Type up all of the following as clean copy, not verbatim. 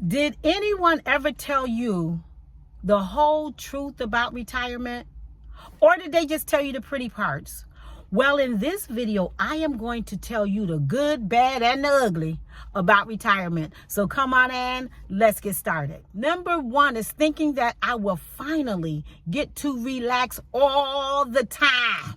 Did anyone ever tell you the whole truth about retirement? Or did they just tell you the pretty parts? Well, in this video, I am going to tell you the good, bad, and the ugly about retirement. So come on in, let's get started. Number one is thinking that I will finally get to relax all the time.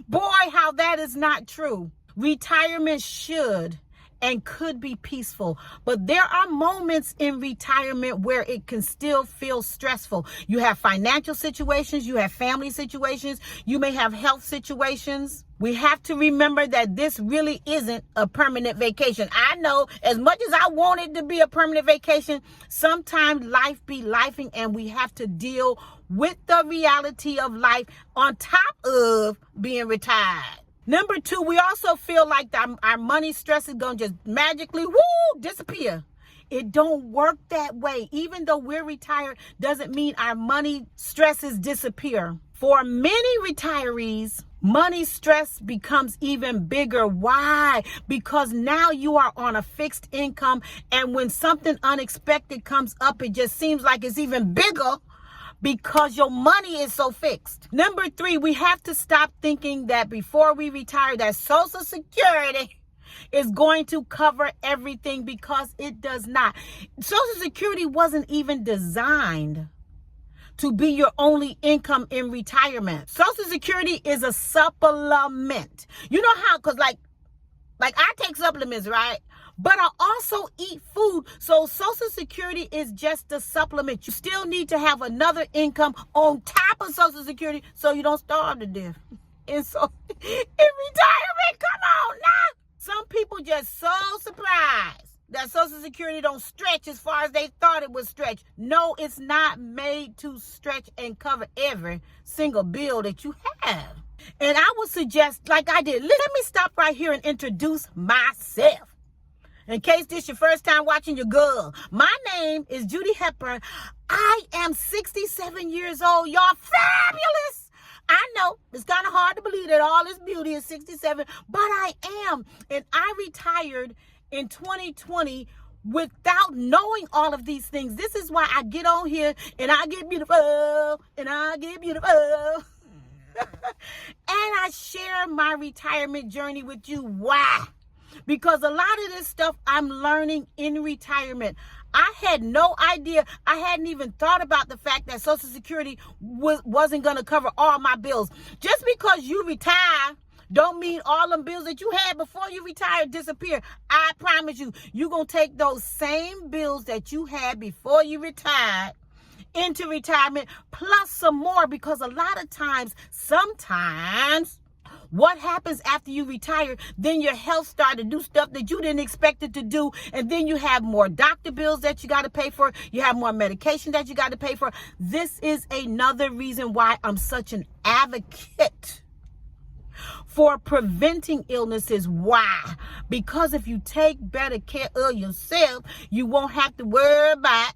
Boy, how that is not true. Retirement should and could be peaceful, but there are moments in retirement where it can still feel stressful. You have financial situations, you have family situations, you may have health situations. We have to remember that this really isn't a permanent vacation. I know as much as I want it to be a permanent vacation, sometimes life be lifing and we have to deal with the reality of life on top of being retired. Number two, we also feel like our money stress is going to just magically, disappear. It don't work that way. Even though we're retired, doesn't mean our money stresses disappear. For many retirees, money stress becomes even bigger. Why? Because now you are on a fixed income, and when something unexpected comes up, it just seems like it's even bigger because your money is so fixed. Number three, we have to stop thinking that before we retire that Social Security is going to cover everything, because it does not. Social Security wasn't even designed to be your only income in retirement. Social Security is a supplement. You know how, because like I take supplements, right? But I also eat food. So Social Security is just a supplement. You still need to have another income on top of Social Security so you don't starve to death. And so in retirement, come on now. Some people just so surprised that Social Security don't stretch as far as they thought it would stretch. No, it's not made to stretch and cover every single bill that you have. And I would suggest, like I did, let me stop right here and introduce myself. In case this your first time watching your girl, my name is Judy Hepburn. I am 67 years old. Y'all fabulous. I know it's kind of hard to believe that all this beauty is 67, but I am. And I retired in 2020 without knowing all of these things. This is why I get on here and I get beautiful and I get beautiful. And I share my retirement journey with you. Why? Because a lot of this stuff I'm learning in retirement. I had no idea. I hadn't even thought about the fact that Social Security wasn't going to cover all my bills. Just because you retire don't mean all them bills that you had before you retired disappear. I promise you, you're going to take those same bills that you had before you retired into retirement, plus some more, because a lot of times, sometimes, what happens after you retire, then your health started to do stuff that you didn't expect it to do. And then you have more doctor bills that you got to pay for. You have more medication that you got to pay for. This is another reason why I'm such an advocate for preventing illnesses. Why? Because if you take better care of yourself, you won't have to worry about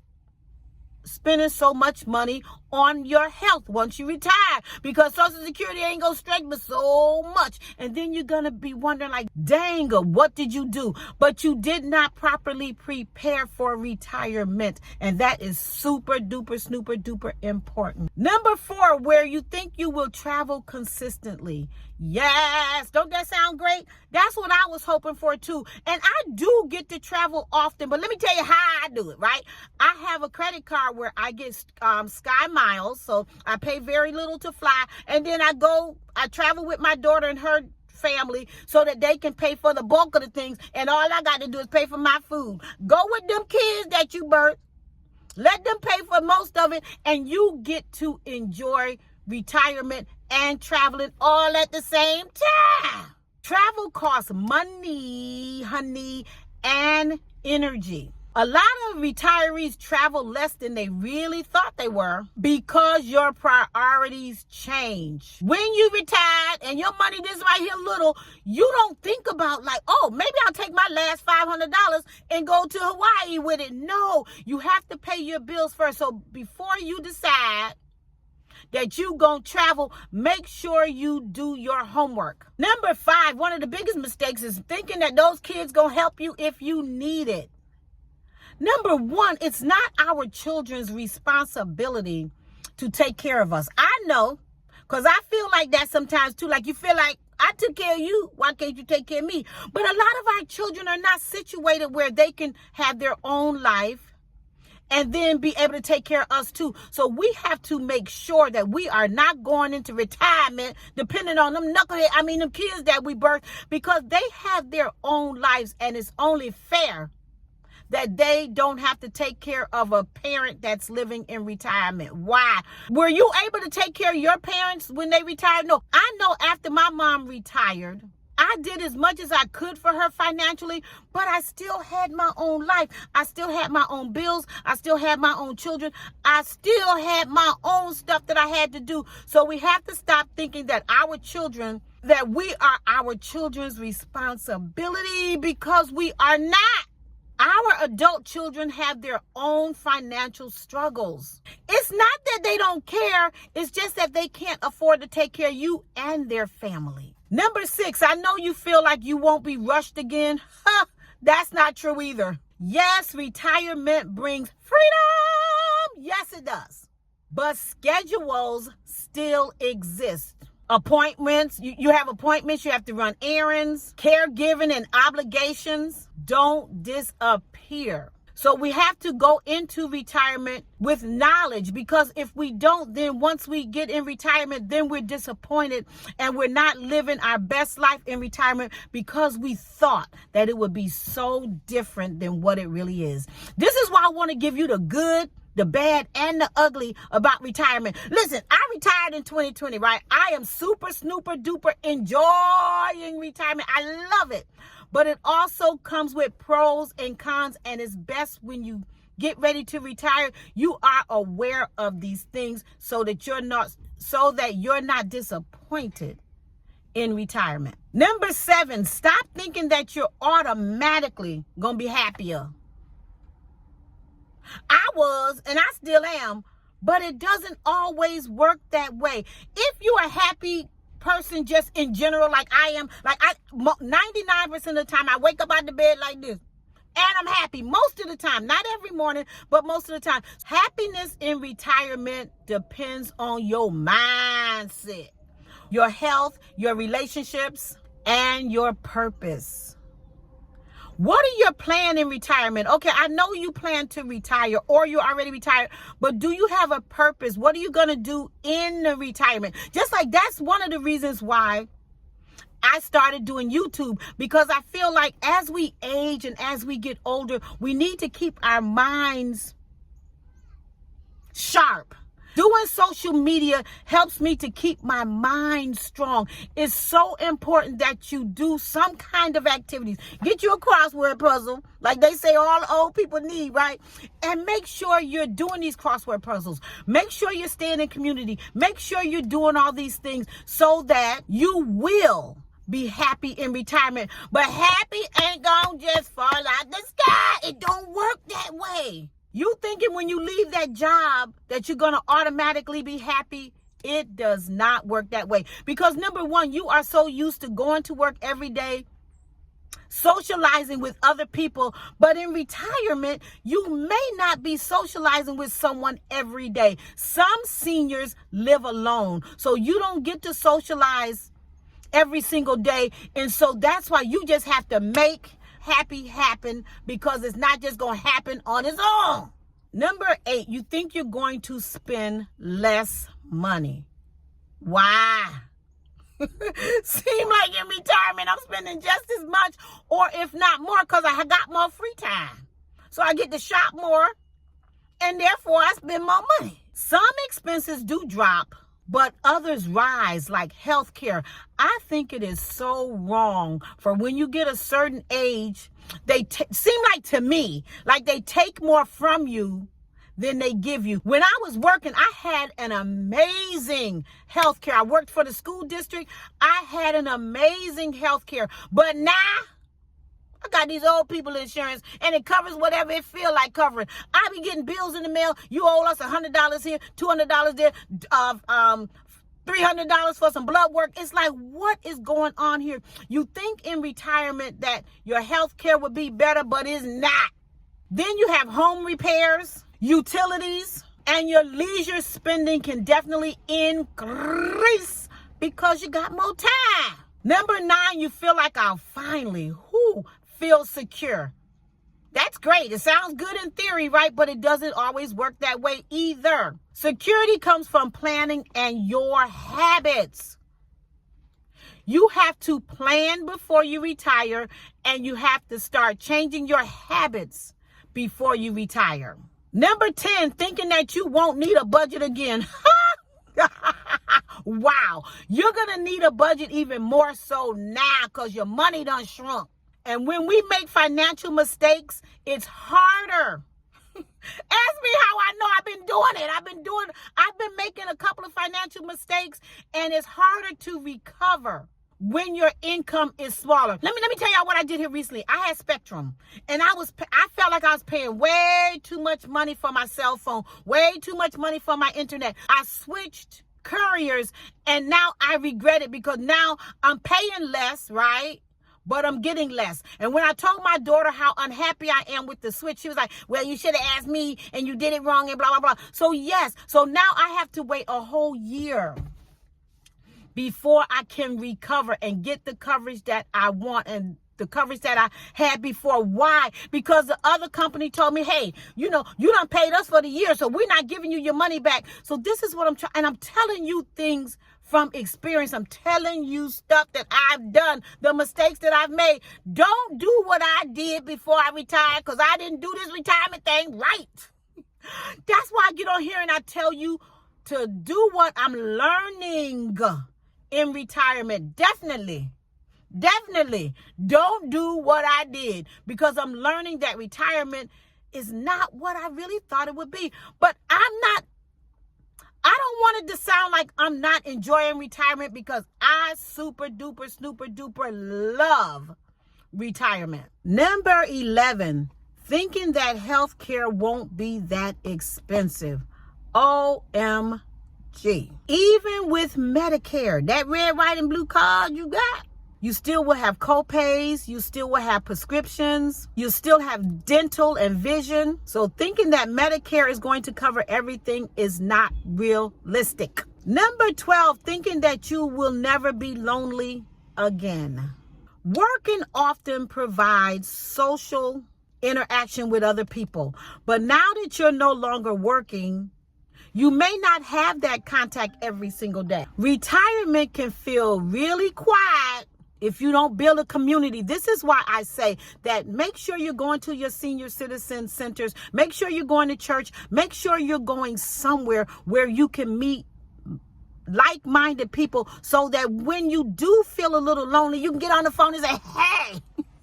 spending so much money on your health once you retire, because Social Security ain't gonna stretch but so much. And then you're gonna be wondering like, dang, what did you do? But you did not properly prepare for retirement. And that is super duper, snooper duper important. Number four, where you think you will travel consistently. Yes, don't that sound great? That's what I was hoping for too. And I do get to travel often, but let me tell you how I do it, right? I have a credit card where I get Sky Miles, so I pay very little to fly, and then I travel with my daughter and her family so that they can pay for the bulk of the things, and all I got to do is pay for my food. Go with them kids that you birthed, let them pay for most of it, and you get to enjoy retirement and traveling all at the same time. Travel costs money, honey, and energy. A lot of retirees travel less than they really thought they were because your priorities change. When you retired and your money this right here little, you don't think about like, oh, maybe I'll take my last $500 and go to Hawaii with it. No, you have to pay your bills first. So before you decide that you gonna travel, make sure you do your homework. Number 5, one of the biggest mistakes is thinking that those kids gonna help you if you need it. Number one, it's not our children's responsibility to take care of us. I know, because I feel like that sometimes too. Like you feel like, I took care of you, why can't you take care of me? But a lot of our children are not situated where they can have their own life and then be able to take care of us too. So we have to make sure that we are not going into retirement depending on them them kids that we birth, because they have their own lives, and it's only fair that they don't have to take care of a parent that's living in retirement. Why? Were you able to take care of your parents when they retired? No. I know after my mom retired, I did as much as I could for her financially, but I still had my own life. I still had my own bills. I still had my own children. I still had my own stuff that I had to do. So we have to stop thinking that we are our children's responsibility, because we are not. Our adult children have their own financial struggles. It's not that they don't care. It's just that they can't afford to take care of you and their family. Number 6, I know you feel like you won't be rushed again. That's not true either. Yes, retirement brings freedom. Yes, it does. But schedules still exist. Appointments, you have appointments, you have to run errands, caregiving and obligations don't disappear. So we have to go into retirement with knowledge, because if we don't, then once we get in retirement, then we're disappointed and we're not living our best life in retirement because we thought that it would be so different than what it really is. This is why I want to give you the good, the bad, and the ugly about retirement. Listen, I retired in 2020, right? I am super, snooper, duper enjoying retirement. I love it. But it also comes with pros and cons, and it's best when you get ready to retire, you are aware of these things so that you're not disappointed in retirement. Number 7, stop thinking that you're automatically going to be happier. I was, and I still am, but it doesn't always work that way. If you're a happy person just in general, like I am, 99% of the time I wake up out of bed like this, and I'm happy most of the time, not every morning, but most of the time. Happiness in retirement depends on your mindset, your health, your relationships, and your purpose. What are your plans in retirement? Okay, I know you plan to retire, or you're already retired, but do you have a purpose? What are you going to do in the retirement? Just like that's one of the reasons why I started doing YouTube, because I feel like as we age and as we get older, we need to keep our minds sharp. Doing social media helps me to keep my mind strong. It's so important that you do some kind of activities. Get you a crossword puzzle, like they say all old people need, right? And make sure you're doing these crossword puzzles. Make sure you're staying in community. Make sure you're doing all these things so that you will be happy in retirement. But happy ain't gonna just fall out the sky. It don't work that way. You thinking when you leave that job that you're going to automatically be happy? It does not work that way. Because number one, you are so used to going to work every day, socializing with other people. But in retirement, you may not be socializing with someone every day. Some seniors live alone, so you don't get to socialize every single day. And so that's why you just have to make happy happen, because it's not just going to happen on its own. Number 8, you think you're going to spend less money. Why? Seem like in retirement I'm spending just as much, or if not more, because I got more free time. So I get to shop more, and therefore I spend more money. Some expenses do drop, but others rise, like healthcare. I think it is so wrong for when you get a certain age, they seem like, to me, like they take more from you than they give you. When I was working, I had an amazing healthcare. I worked for the school district. I had an amazing healthcare. But now I got these old people insurance, and it covers whatever it feel like covering. I be getting bills in the mail. You owe us $100 here, $200 there, $300 for some blood work. It's like, what is going on here? You think in retirement that your health care would be better, but it's not. Then you have home repairs, utilities, and your leisure spending can definitely increase because you got more time. Number 9, you feel like I'll finally feel secure. That's great. It sounds good in theory, right? But it doesn't always work that way either. Security comes from planning and your habits. You have to plan before you retire, and you have to start changing your habits before you retire. Number 10, thinking that you won't need a budget again. Wow. You're going to need a budget even more so now because your money done shrunk. And when we make financial mistakes, it's harder. Ask me how I know. I've been doing it. I've been making a couple of financial mistakes, and it's harder to recover when your income is smaller. Let me tell y'all what I did here recently. I had Spectrum, and I felt like I was paying way too much money for my cell phone, way too much money for my internet. I switched couriers, and now I regret it because now I'm paying less, right? But I'm getting less. And when I told my daughter how unhappy I am with the switch, she was like, well, you should have asked me and you did it wrong and blah, blah, blah. So yes, so now I have to wait a whole year before I can recover and get the coverage that I want and the coverage that I had before. Why? Because the other company told me, hey, you done paid us for the year, so we're not giving you your money back. So this is what I'm trying, and I'm telling you things from experience. I'm telling you stuff that I've done, the mistakes that I've made. Don't do what I did before I retired, because I didn't do this retirement thing right. That's why I get on here and I tell you to do what I'm learning in retirement. Definitely don't do what I did, because I'm learning that retirement is not what I really thought it would be. But I don't want it to sound like I'm not enjoying retirement, because I super duper love retirement. Number 11, thinking that healthcare won't be that expensive. OMG. Even with Medicare, that red, white, and blue card you got, you still will have co-pays, you still will have prescriptions, you still have dental and vision. So thinking that Medicare is going to cover everything is not realistic. Number 12, thinking that you will never be lonely again. Working often provides social interaction with other people, but now that you're no longer working, you may not have that contact every single day. Retirement can feel really quiet if you don't build a community. This is why I say that make sure you're going to your senior citizen centers. Make sure you're going to church. Make sure you're going somewhere where you can meet like-minded people, so that when you do feel a little lonely, you can get on the phone and say, hey,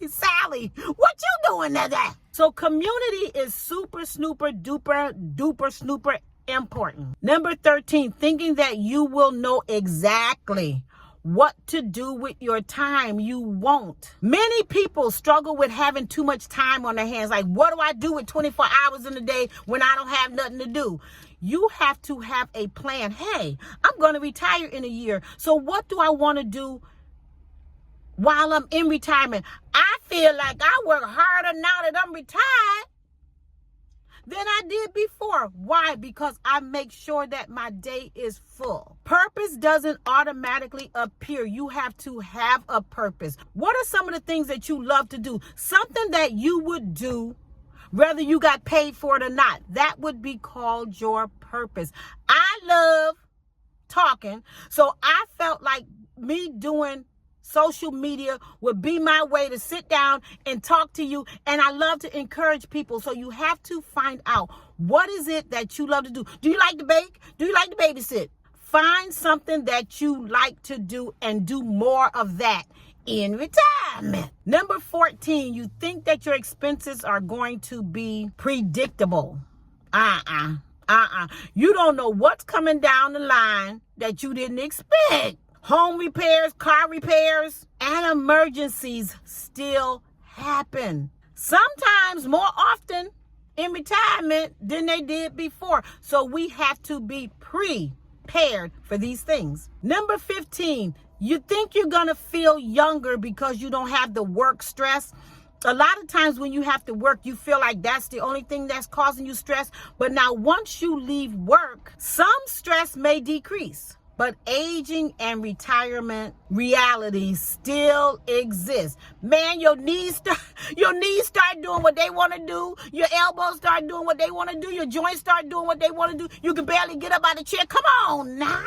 Sally, what you doing today? So community is super duper important. Number 13, thinking that you will know exactly what to do with your time. You won't. Many people struggle with having too much time on their hands. Like, what do I do with 24 hours in a day when I don't have nothing to do? You have to have a plan. Hey, I'm going to retire in a year. So what do I want to do while I'm in retirement? I feel like I work harder now that I'm retired than I did before. Why? Because I make sure that my day is full. Purpose doesn't automatically appear. You have to have a purpose. What are some of the things that you love to do? Something that you would do whether you got paid for it or not. That would be called your purpose. I love talking, so I felt like me doing social media would be my way to sit down and talk to you. And I love to encourage people. So you have to find out, what is it that you love to do? Do you like to bake? Do you like to babysit? Find something that you like to do and do more of that in retirement. Number 14, you think that your expenses are going to be predictable. You don't know what's coming down the line that you didn't expect. Home repairs, car repairs, and emergencies still happen. Sometimes more often in retirement than they did before. So we have to be prepared for these things. Number 15, you think you're going to feel younger because you don't have the work stress. A lot of times when you have to work, you feel like that's the only thing that's causing you stress. But now once you leave work, some stress may decrease. But aging and retirement reality still exists. Man, your knees start doing what they want to do. Your elbows start doing what they want to do. Your joints start doing what they want to do. You can barely get up out of the chair. Come on now.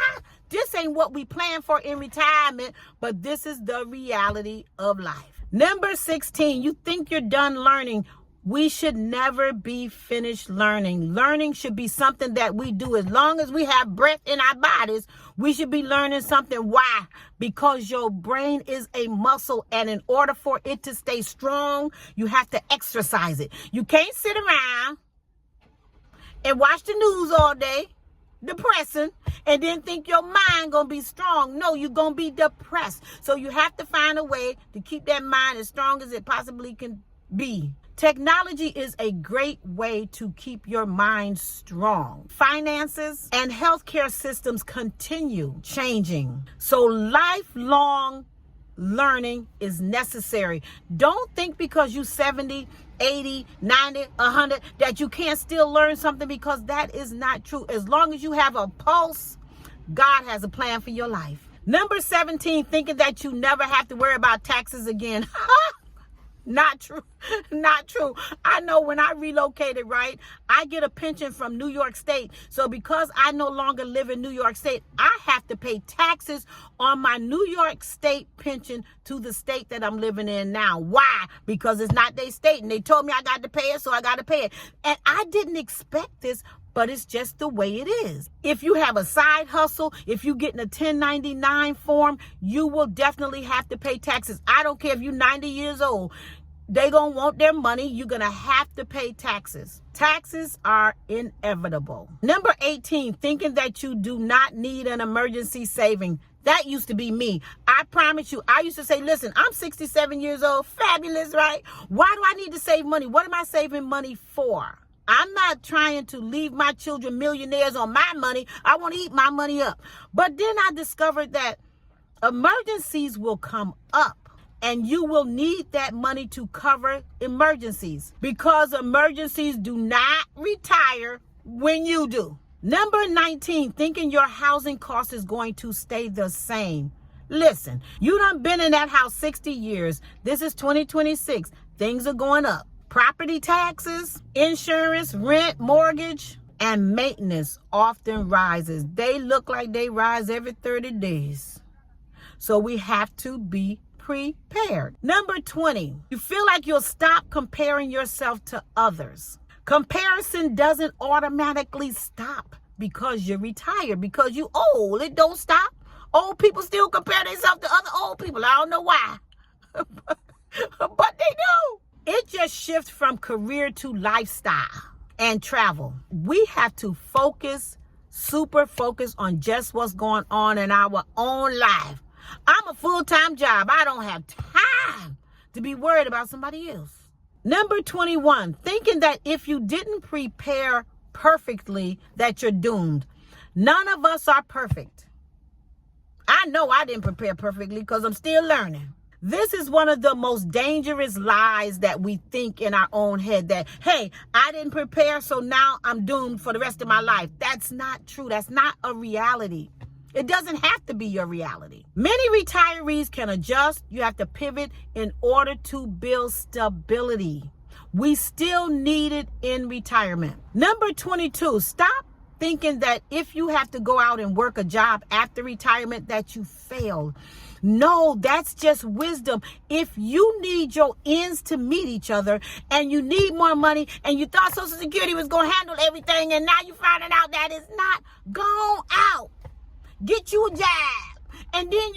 This ain't what we plan for in retirement, but this is the reality of life. Number 16, you think you're done learning. We should never be finished learning. Learning should be something that we do. As long as we have breath in our bodies, we should be learning something. Why? Because your brain is a muscle, and in order for it to stay strong, you have to exercise it. You can't sit around and watch the news all day, depressing, and then think your mind gonna be strong. No, you're gonna be depressed. So you have to find a way to keep that mind as strong as it possibly can be. Technology is a great way to keep your mind strong. Finances and healthcare systems continue changing. So lifelong learning is necessary. Don't think because you're 70, 80, 90, 100 that you can't still learn something, because that is not true. As long as you have a pulse, God has a plan for your life. Number 17, thinking that you never have to worry about taxes again. Not true. Not true. I know when I relocated, right, I get a pension from New York State. So because I no longer live in New York State, I have to pay taxes on my New York State pension to the state that I'm living in now. Why? Because it's not their state, and they told me I got to pay it, so I got to pay it. And I didn't expect this, but it's just the way it is. If you have a side hustle, if you get in a 1099 form, you will definitely have to pay taxes. I don't care if you're 90 years old. They gonna want their money. You're gonna have to pay taxes. Taxes are inevitable. Number 18, thinking that you do not need an emergency saving. That used to be me. I promise you, I used to say, listen, I'm 67 years old. Fabulous, right? Why do I need to save money? What am I saving money for? I'm not trying to leave my children millionaires on my money. I want to eat my money up. But then I discovered that emergencies will come up, and you will need that money to cover emergencies, because emergencies do not retire when you do. Number 19, thinking your housing cost is going to stay the same. Listen, you done been in that house 60 years. This is 2026. Things are going up. Property taxes, insurance, rent, mortgage, and maintenance often rises. They look like they rise every 30 days. So we have to be prepared. Number 20, you feel like you'll stop comparing yourself to others. Comparison doesn't automatically stop because you're retired, because you old. It don't stop. Old people still compare themselves to other old people. I don't know why, but they do. It just shifts from career to lifestyle and travel. We have to super focus on just what's going on in our own life. I'm a full-time job. I don't have time to be worried about somebody else. Number 21, thinking that if you didn't prepare perfectly, that you're doomed. None of us are perfect. I know I didn't prepare perfectly because I'm still learning. This is one of the most dangerous lies that we think in our own head, that, hey, I didn't prepare, so now I'm doomed for the rest of my life. That's not true. That's not a reality. It doesn't have to be your reality. Many retirees can adjust. You have to pivot in order to build stability. We still need it in retirement. Number 22, stop thinking that if you have to go out and work a job after retirement that you failed. No, that's just wisdom. If you need your ends to meet each other, and you need more money, and you thought Social Security was going to handle everything, and now you're finding out that it's not, go out. Get you a job. And then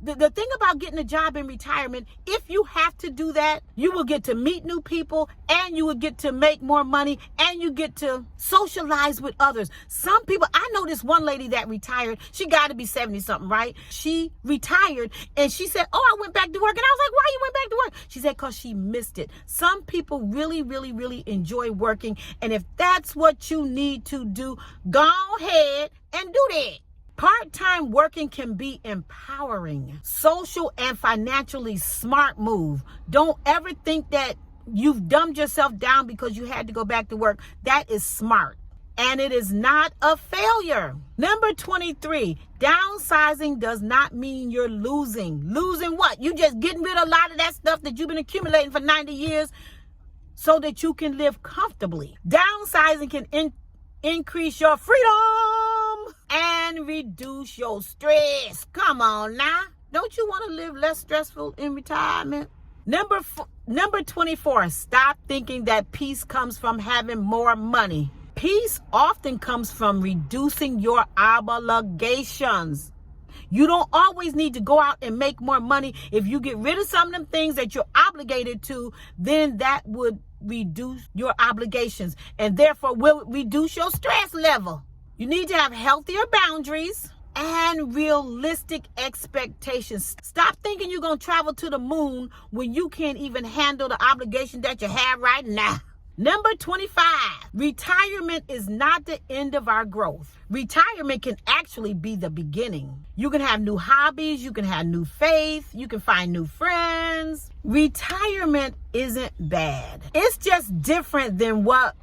the thing about getting a job in retirement, if you have to do that, you will get to meet new people, and you will get to make more money, and you get to socialize with others. Some people, I know this one lady that retired. She got to be 70 something, right? She retired, and she said, oh, I went back to work. And I was like, why you went back to work? She said, because she missed it. Some people really, really, really enjoy working. And if that's what you need to do, go ahead and do that. Part-time working can be empowering, social and financially smart move. Don't ever think that you've dumbed yourself down because you had to go back to work. That is smart. And it is not a failure. Number 23, downsizing does not mean you're losing. Losing what? You just getting rid of a lot of that stuff that you've been accumulating for 90 years so that you can live comfortably. Downsizing can increase your freedom and reduce your stress. Come on now. Don't you want to live less stressful in retirement? Number 24, stop thinking that peace comes from having more money. Peace often comes from reducing your obligations. You don't always need to go out and make more money. If you get rid of some of them things that you're obligated to, then that would reduce your obligations and therefore will reduce your stress level. You need to have healthier boundaries and realistic expectations. Stop thinking you're going to travel to the moon when you can't even handle the obligation that you have right now. Number 25, retirement is not the end of our growth. Retirement can actually be the beginning. You can have new hobbies, you can have new faith, you can find new friends. Retirement isn't bad. It's just different than what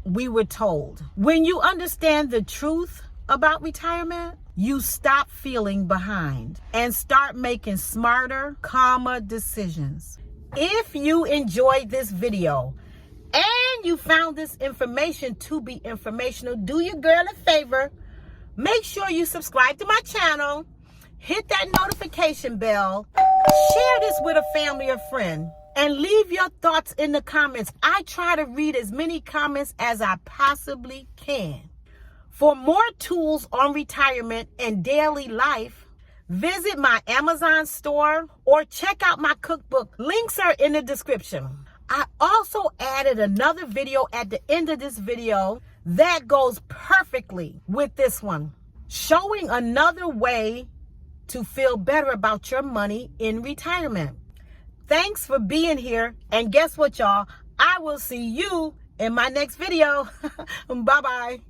we were told. When you understand the truth about retirement, you stop feeling behind and start making smarter, calmer decisions. If you enjoyed this video, and you found this information to be informational, do your girl a favor. Make sure you subscribe to my channel. Hit that notification bell. Share this with a family or friend. And leave your thoughts in the comments. I try to read as many comments as I possibly can. For more tools on retirement and daily life, visit my Amazon store or check out my cookbook. Links are in the description. I also added another video at the end of this video that goes perfectly with this one, showing another way to feel better about your money in retirement. Thanks for being here. And guess what, y'all? I will see you in my next video. Bye-bye.